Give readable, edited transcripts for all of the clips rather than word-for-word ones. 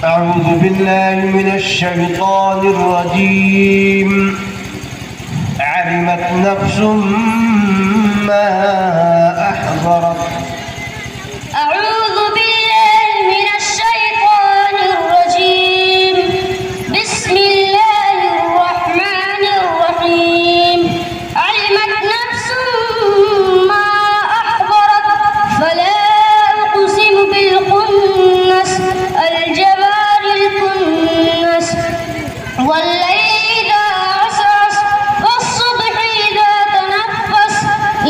أعوذ بالله من الشيطان الرجيم علمت نفس ما أحضرت أعوذ بالله من الشيطان الرجيم بسم الله الرحمن الرحيم علمت نفس ما أحضرت فلا أقسم بالخنس الجوار الكنس والليل إذا عسعس والصبح إذا تنفس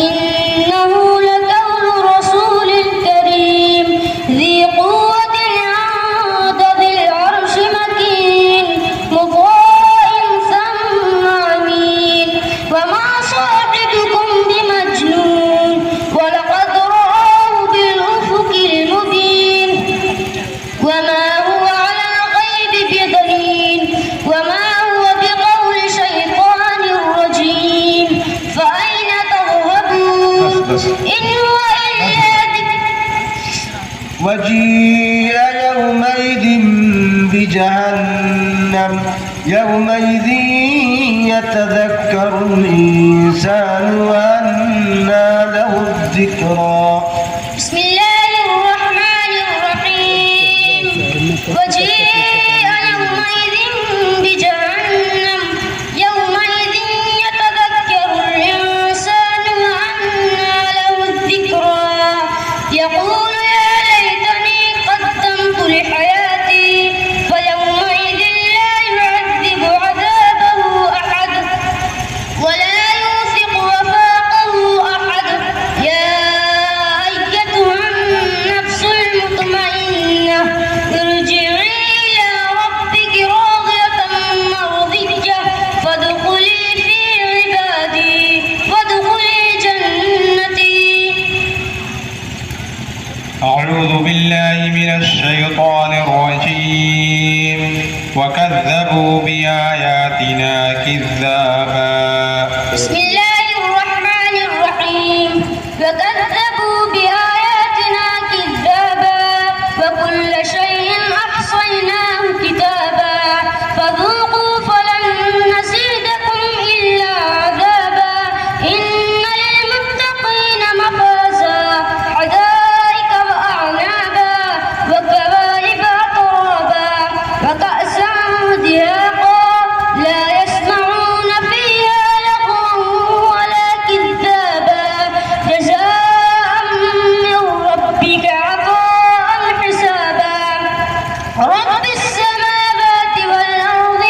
إنه لقول رسول كريم ذي قوة عند ذي العرش مكين مطاع ثم أمين وما صاحبكم بمجنون ولقد رآه بالأفق المبين وما هو على الغيب بضنين وما هو بقول شيطان رجيم فأين تذهبون إن هو إلا ذكر وجيء يومئذ بجهنم يومئذ يتذكر الإنسان وأنى له الذكرى بسم الله الرحمن الرحيم وجيء يومئذ بجهنم يومئذ يتذكر الإنسان وأنى له الذكرى يقول يا ليتني قدمت لحياتي فيومئذ لا يعذب عذابه أحد ولا يوثق وثاقه أحد يا أيتها النفس المطمئنة ارجعي إلى ربك راضية مرضية فادخلي في عبادي وادخلي جنتي. أعوذ بالله من الشيطان الرجيم وكذبوا بآياتنا كذابا بسم الله الرحمن الرحيم وكذبوا بآياتنا كذابا وكل شيء أحصيناه كتابا فذوقوا فلن نزيدكم إلا عذابا إن للمتقين مفازا حدائق وأعنابا وكواعب أترابا وكأسا دهاقا لا يسمعون فيها لغوا ولا كذابا جزاء من ربك عطاء حسابا رب السماوات والأرض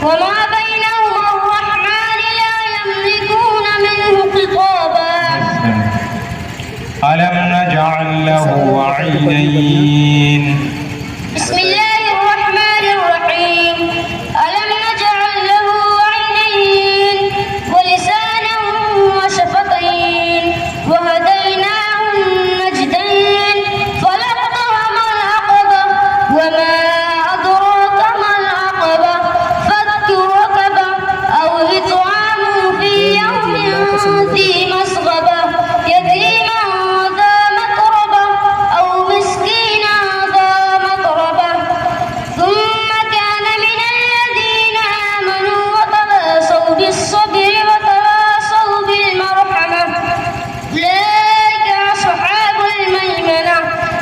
وما بينهما الرحمن لا يملكون منه خطابا. ألم نجعل له عينين بسم الله الرحمن الرحيم ألم نجعل له عينين ولسانا وشفتين وهديناه النجدين فلاقتحم العقبة وما أدراك ما العقبة فك رقبة أو إطعام في يوم ذي مسغبة يتيما ذا مقربة أو مسكينا ذا متربة ثم كان من الذين آمنوا وتواصوا بالصبر وتواصوا بالمرحمة أولئك أصحاب الميمنة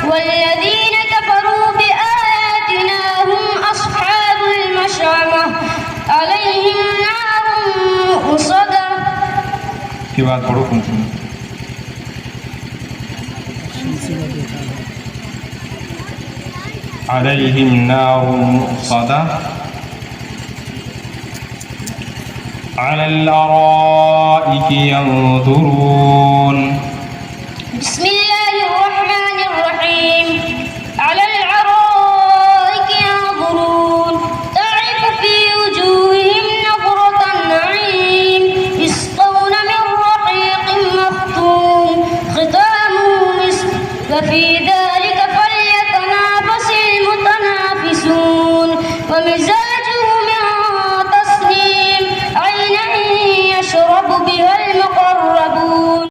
والذين كفروا بآياتنا هم أصحاب المشأمة عليهم نار مؤصدة. की बात पढ़ो कौन सी عليهم نار مؤصدة على الأرائك ينظرون